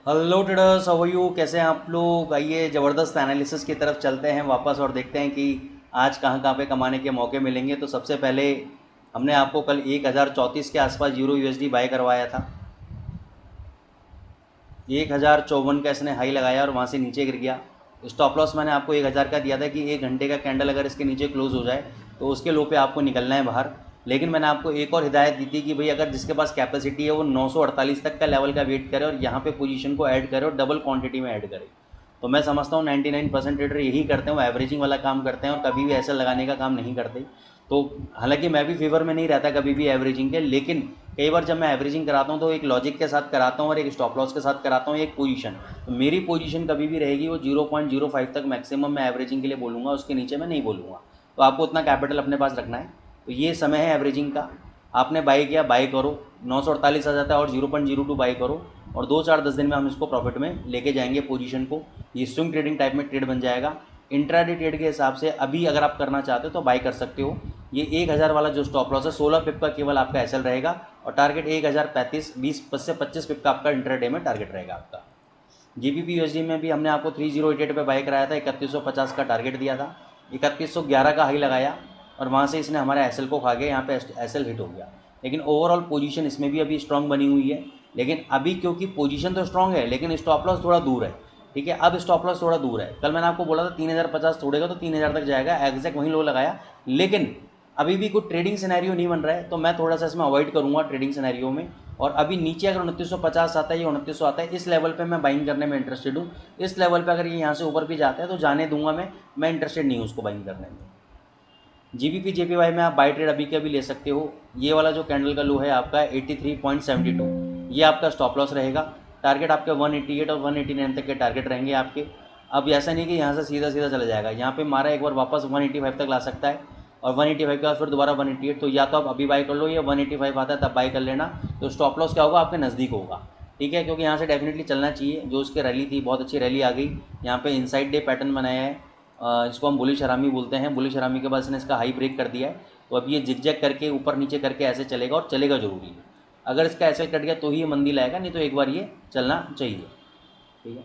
Hello traders, how are you? कैसे हैं आप लोग? आइए ज़बरदस्त एनालिसिस की तरफ चलते हैं वापस और देखते हैं कि आज कहाँ कहाँ पे कमाने के मौके मिलेंगे। तो सबसे पहले हमने आपको कल 1034 के आसपास यूरो यूएसडी बाय करवाया था। 1054 का इसने हाई लगाया और वहाँ से नीचे गिर गया। स्टॉप लॉस मैंने आपको 1000 का दिया था कि 1 घंटे का कैंडल अगर इसके नीचे क्लोज हो जाए तो उसके लो पे आपको निकलना है बाहर। लेकिन मैंने आपको एक और हिदायत दी थी कि भाई अगर जिसके पास कैपेसिटी है वो 948 तक का लेवल का वेट करे और यहाँ पे पोजीशन को ऐड करे और डबल क्वांटिटी में ऐड करे। तो मैं समझता हूँ 99% ट्रेडर यही करते हैं, वो एवरेजिंग वाला काम करते हैं और कभी भी ऐसा लगाने का काम नहीं करते। तो हालांकि मैं भी फेवर में नहीं रहता कभी भी एवरेजिंग के, लेकिन कई बार जब मैं एवरेजिंग कराता हूँ तो एक लॉजिक के साथ कराता हूँ और एक स्टॉप लॉस के साथ कराता हूँ, एक पोजीशन। तो मेरी पोजीशन कभी भी रहेगी वो 0.05 तक मैक्सिमम मैं एवरेजिंग के लिए बोलूँगा, उसके नीचे मैं नहीं बोलूँगा। तो आपको उतना कैपिटल अपने पास रखना है। तो ये समय है एवरेजिंग का। आपने बाई किया, बाई करो, 948 आ जाता है और 0.02 बाई करो और 2 4 10 दिन में हम इसको प्रॉफिट में लेके जाएंगे पोजीशन को। ये स्विंग ट्रेडिंग टाइप में ट्रेड बन जाएगा। इंट्राडे ट्रेड के हिसाब से अभी अगर आप करना चाहते हो तो बाई कर सकते हो। ये 1000 वाला जो स्टॉप लॉस है 16 पिप का केवल आपका एसएल रहेगा और टारगेट 1035, 20 से 25 पिप का आपका इंट्राडे में टारगेट रहेगा आपका। जीबीपी यूएसडी में भी हमने आपको 3088 पे बाई कराया था, 3150 का टारगेट दिया था, 3111 का हाई लगाया और वहाँ से इसने हमारे एसएल को खा गया, यहाँ पे एसएल हिट हो गया। लेकिन ओवरऑल पोजीशन इसमें भी अभी स्ट्रांग बनी हुई है। लेकिन अभी क्योंकि पोजीशन तो स्ट्रांग है लेकिन स्टॉप लॉस थोड़ा दूर है। ठीक है, अब स्टॉप लॉस थोड़ा दूर है। कल मैंने आपको बोला था 3050 तोड़ेगा तो 3000 तक जाएगा, एग्जैक्ट वहीं लो लगाया। लेकिन अभी भी कोई ट्रेडिंग सिनेरियो नहीं बन रहा है तो मैं थोड़ा सा इसमें अवॉइड करूंगा ट्रेडिंग सिनेरियो में। और अभी नीचे अगर 2950 आता है या 2900 आता है, इस लेवल पे मैं बाइंग करने में इंटरेस्टेड हूँ। इस लेवल पे अगर ये यहाँ से ऊपर भी जाता है तो जाने दूंगा मैं इंटरेस्टेड नहीं हूँ उसको बाइंग करने में। जीबीपी जेपीवाई में आप बाई ट्रेड अभी के अभी ले सकते हो। ये वाला जो कैंडल का लो है आपका 83.72, ये आपका स्टॉप लॉस रहेगा। टारगेट आपके 188 और 189 तक के टारगेट रहेंगे आपके। अब ऐसा नहीं कि यहाँ से सीधा सीधा चला जाएगा, यहाँ पे मारा एक बार वापस 185 तक ला सकता है और 185 के बाद फिर दोबारा 188। तो या तो आप अभी बाई कर लो या 185 आता है तब बाई कर लेना। तो स्टॉप लॉस क्या होगा, आपके नज़दीक होगा। ठीक है, क्योंकि यहाँ से डेफिनेटली चलना चाहिए। जो उसकी रैली थी, बहुत अच्छी रैली आ गई। यहाँ पे इनसाइड डे पैटर्न बनाया है, इसको हम बुलिश हरामी बोलते हैं। बुलिश हरामी के बाद इसने इसका हाई ब्रेक कर दिया है। तो अब ये जिगजैग करके ऊपर नीचे करके ऐसे चलेगा और चलेगा जरूरी है। अगर इसका ऐसे कट गया तो ही ये मंदी लाएगा, नहीं तो एक बार ये चलना चाहिए। ठीक है,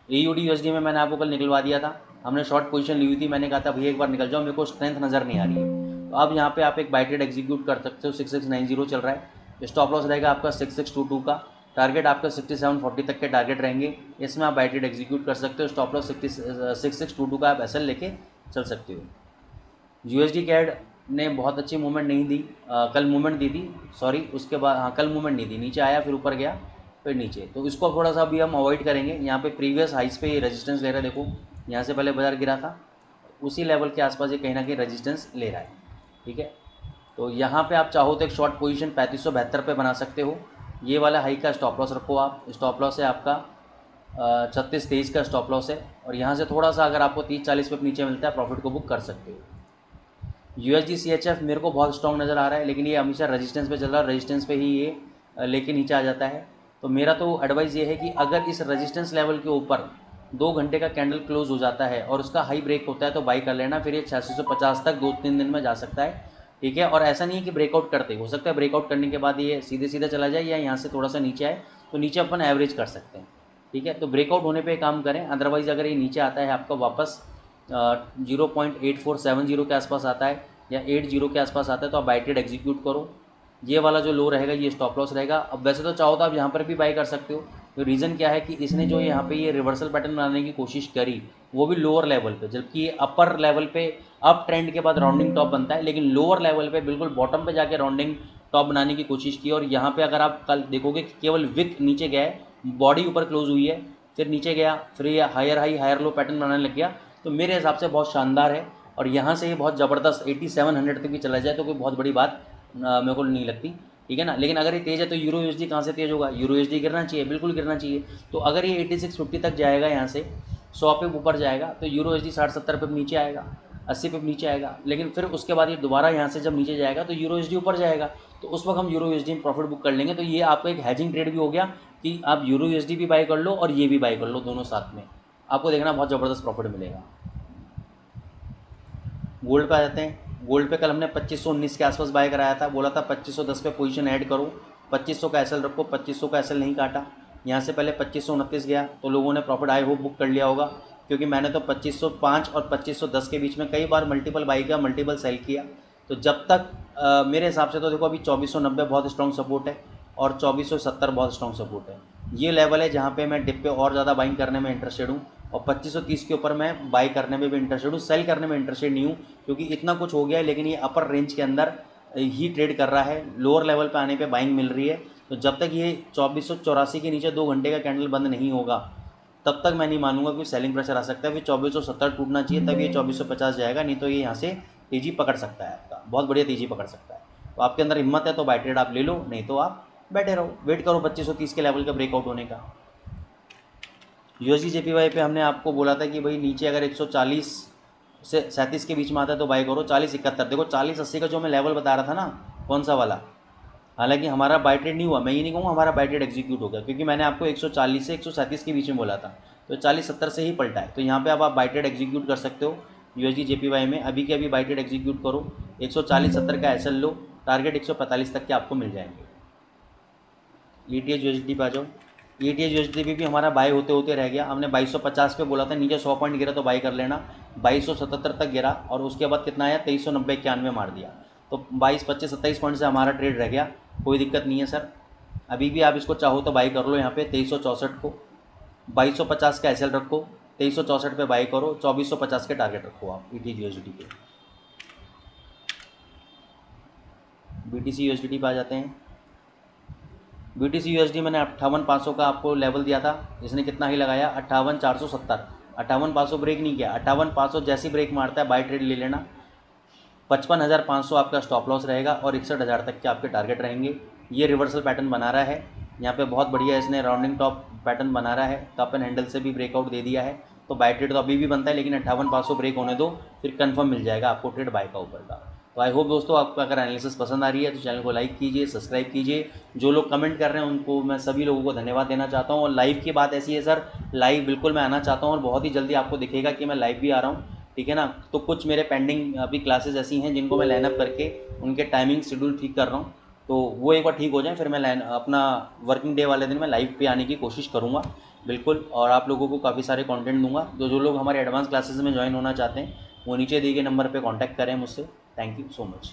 AUD USD में मैंने आपको कल निकलवा दिया था। हमने शॉर्ट पोजीशन ली हुई थी, मैंने कहा था भैया एक बार निकल जाओ, मेरे को स्ट्रेंथ नज़र नहीं आ रही है। तो अब यहाँ पे आप एक बाय ट्रेड एग्जीक्यूट कर सकते हो। 6690 चल रहा है, स्टॉप लॉस रहेगा आपका 6622 का, टारगेट आपका 6740 तक के टारगेट रहेंगे। इसमें आप बाय ट्रेड एग्जीक्यूट कर सकते हो। स्टॉप लॉस 6622 का आप एसएल लेके चल सकते हो। यूएसडी कैड ने बहुत अच्छी मूवमेंट नहीं दी, कल मूवमेंट दी थी, सॉरी उसके बाद, हाँ कल मूवमेंट नहीं दी, नीचे आया फिर ऊपर गया फिर नीचे। तो इसको थोड़ा सा अभी हम अवॉइड करेंगे। यहाँ पे प्रीवियस हाइस पे ये रेजिस्टेंस ले रहा है, देखो यहाँ से पहले बाजार गिरा था, उसी लेवल के आसपास ये कहीं ना कहीं रेजिस्टेंस ले रहा है। ठीक है, तो यहाँ पे आप चाहो तो एक शॉर्ट पोजीशन 3572 पे बना सकते हो। ये वाला हाई का स्टॉप लॉस रखो आप। स्टॉप लॉस है आपका 3623 का स्टॉप लॉस है और यहाँ से थोड़ा सा अगर आपको 30-40 पे नीचे मिलता है प्रॉफिट को बुक कर सकते हो। यूएसडी CHF मेरे को बहुत स्ट्रॉन्ग नज़र आ रहा है, लेकिन ये हमेशा रेजिस्टेंस पे चल रहा है, रेजिस्टेंस पे ही ये लेके नीचे आ जाता है। तो मेरा तो एडवाइस ये है कि अगर इस रेजिस्टेंस लेवल के ऊपर 2 घंटे का कैंडल क्लोज हो जाता है और उसका हाई ब्रेक होता है तो बाई कर लेना, फिर ये 8650 तक 2-3 दिन में जा सकता है। ठीक है, और ऐसा नहीं है कि ब्रेकआउट करते, हो सकता है ब्रेकआउट करने के बाद ये सीधे सीधे चला जाए या यहाँ से थोड़ा सा नीचे आए तो नीचे अपन एवरेज कर सकते हैं। ठीक है, तो ब्रेकआउट होने पे काम करें। अदरवाइज़ अगर ये नीचे आता है आपका वापस 0.8470 के आसपास आता है या 80 के आसपास आता है तो आप बाई ट्रेड एग्जीक्यूट करो। ये वाला जो लो रहेगा ये स्टॉप लॉस रहेगा। अब वैसे तो चाहो तो आप यहाँ पर भी बाई कर सकते हो। तो रीज़न क्या है कि इसने जो यहाँ पे ये रिवर्सल पैटर्न बनाने की कोशिश करी वो भी लोअर लेवल पे, जबकि ये अपर लेवल पे अप ट्रेंड के बाद राउंडिंग टॉप बनता है, लेकिन लोअर लेवल पे बिल्कुल बॉटम पे जाके राउंडिंग टॉप बनाने की कोशिश की। और यहाँ पे अगर आप कल देखोगे कि केवल विक नीचे गया है, बॉडी ऊपर क्लोज हुई है, फिर नीचे गया, फिर ये higher high higher low pattern बनाने लग गया। तो मेरे हिसाब से बहुत शानदार है और यहाँ से ये बहुत ज़बरदस्त 8700 तक भी चला जाए तो कोई बहुत बड़ी बात मेरे को नहीं लगती। ठीक है ना, लेकिन अगर ये तेज़ है तो यूरो यूएसडी कहाँ से तेज़ होगा, यूरो यूएसडी गिरना चाहिए, बिल्कुल गिरना चाहिए। तो अगर ये 8650 तक जाएगा, यहाँ से 100 पे ऊपर जाएगा तो यूरो यूएसडी 60-70 पे नीचे आएगा, 80 पे नीचे आएगा। लेकिन फिर उसके बाद ये दोबारा यहाँ से जब नीचे जाएगा तो यूरो यूएसडी ऊपर जाएगा, तो उस वक्त हम यूरो यूएसडी में प्रॉफिट बुक कर लेंगे। तो ये आपको एक हैजिंग ट्रेड भी हो गया कि आप यूरो यूएसडी भी बाई कर लो और ये भी बाई कर लो, दोनों साथ में आपको देखना बहुत ज़बरदस्त प्रॉफिट मिलेगा। गोल्ड पे आ जाते हैं। गोल्ड पे कल हमने 2519 के आसपास बाय कराया था, बोला था 2510 पे पोजीशन ऐड करो, 2500 का एसएल रखो, 2500 का एसएल नहीं काटा। यहाँ से पहले 2529 गया तो लोगों ने प्रॉफिट आई होप बुक कर लिया होगा, क्योंकि मैंने तो 2505 और 2510 के बीच में कई बार मल्टीपल बाई किया, मल्टीपल सेल किया। तो जब तक मेरे हिसाब से तो देखो अभी 2490 बहुत स्ट्रॉन्ग सपोर्ट है और 2470 बहुत स्ट्रॉन्ग सपोर्ट है। ये लेवल है जहाँ पे मैं डिप पे और ज़्यादा बाइंग करने में इंटरेस्टेड हूँ, और 2530 के ऊपर मैं बाई करने में भी इंटरेस्टेड हूँ, सेल करने में इंटरेस्टेड नहीं हूँ, क्योंकि इतना कुछ हो गया है। लेकिन ये अपर रेंज के अंदर ही ट्रेड कर रहा है, लोअर लेवल पे आने पे बाइंग मिल रही है। तो जब तक ये 2484 के नीचे 2 घंटे का कैंडल बंद नहीं होगा तब तक मैं नहीं मानूंगा कि सेलिंग प्रेशर आ सकता है। फिर 2470 टूटना चाहिए तब ये 2450 जाएगा, नहीं तो ये यहाँ से तेज़ी पकड़ सकता है, आपका बहुत बढ़िया तेज़ी पकड़ सकता है। तो आपके अंदर हिम्मत है तो बाय ट्रेड आप ले लो, नहीं तो आप बैठे रहो, वेट करो 2530 के लेवल का ब्रेकआउट होने का। यूएसडी जेपीवाई पे हमने आपको बोला था कि भाई नीचे अगर 140 से 37 के बीच में आता है तो बाय करो। 4071 देखो 4080 का जो मैं लेवल बता रहा था ना, कौन सा वाला, हालांकि हमारा बाय ट्रेड नहीं हुआ, मैं ये नहीं कहूँगा हमारा बाय ट्रेड एग्जीक्यूट हो गया, क्योंकि मैंने आपको 140 से 137 के बीच में बोला था, तो 4070 से ही पलटा है। तो यहाँ पे अब आप बाय ट्रेड एग्जीक्यूट कर सकते हो यूएसडी जेपीवाई में, अभी के अभी बाय ट्रेड एग्जीक्यूट करो। 140-70 का एसएल लो, टारगेट 145 तक के आपको मिल जाएंगे। ईटीएच यूएसडी पे आ जाओ। ईटीएच यूएसडी भी हमारा बाय होते होते रह गया, हमने 2250 पे बोला था, नीचे 100 पॉइंट गिरा तो बाई कर लेना, 2277 तक गिरा और उसके बाद कितना आया 2390-91 मार दिया, तो 22, 25, 27 पॉइंट से हमारा ट्रेड रह गया। कोई दिक्कत नहीं है सर, अभी भी आप इसको चाहो तो बाई कर लो। यहाँ पे 2364 को 2250 का एसएल रखो, 2364 पे बाई करो, 2450 के टारगेट रखो आप ईटीएच यूएसडी पे। बीटीसी यूएसडी पे आ जाते हैं। बीटीसी यूएसडी मैंने 58,500 का आपको लेवल दिया था, इसने कितना ही लगाया 58,470, 58,500 ब्रेक नहीं किया। 58,500 जैसी ब्रेक मारता है बाय ट्रेड ले लेना। 55,500 आपका स्टॉप लॉस रहेगा और 61,000 तक के आपके टारगेट रहेंगे। ये रिवर्सल पैटर्न बना रहा है, यहाँ पे बहुत बढ़िया इसने राउंडिंग टॉप पैटर्न बना रहा है, टॉप एंड हैंडल से भी ब्रेकआउट दे दिया है। तो बाय ट्रेड तो अभी भी बनता है, लेकिन 58,500 ब्रेक होने दो, फिर कंफर्म मिल जाएगा आपको ट्रेड बाय का ऊपर का। तो आई होप दोस्तों आपको अगर एनालिसिस पसंद आ रही है तो चैनल को लाइक कीजिए, सब्सक्राइब कीजिए। जो लोग कमेंट कर रहे हैं उनको मैं सभी लोगों को धन्यवाद देना चाहता हूँ। और लाइव की बात ऐसी है सर, लाइव बिल्कुल मैं आना चाहता हूँ और बहुत ही जल्दी आपको दिखेगा कि मैं लाइव भी आ रहा हूँ, ठीक है ना। तो कुछ मेरे पेंडिंग अभी क्लासेस ऐसी हैं जिनको मैं लाइनअप करके उनके टाइमिंग शेड्यूल ठीक कर रहा हूँ, तो वो एक बार ठीक हो जाए फिर मैं अपना वर्किंग डे वाले दिन मैं लाइव पे आने की कोशिश करूँगा बिल्कुल। और आप लोगों को काफ़ी सारे कंटेंट दूंगा। जो लोग हमारे एडवांस क्लासेस में ज्वाइन होना चाहते हैं वो नीचे दिए गए नंबर पे कांटेक्ट करें मुझसे। Thank you so much.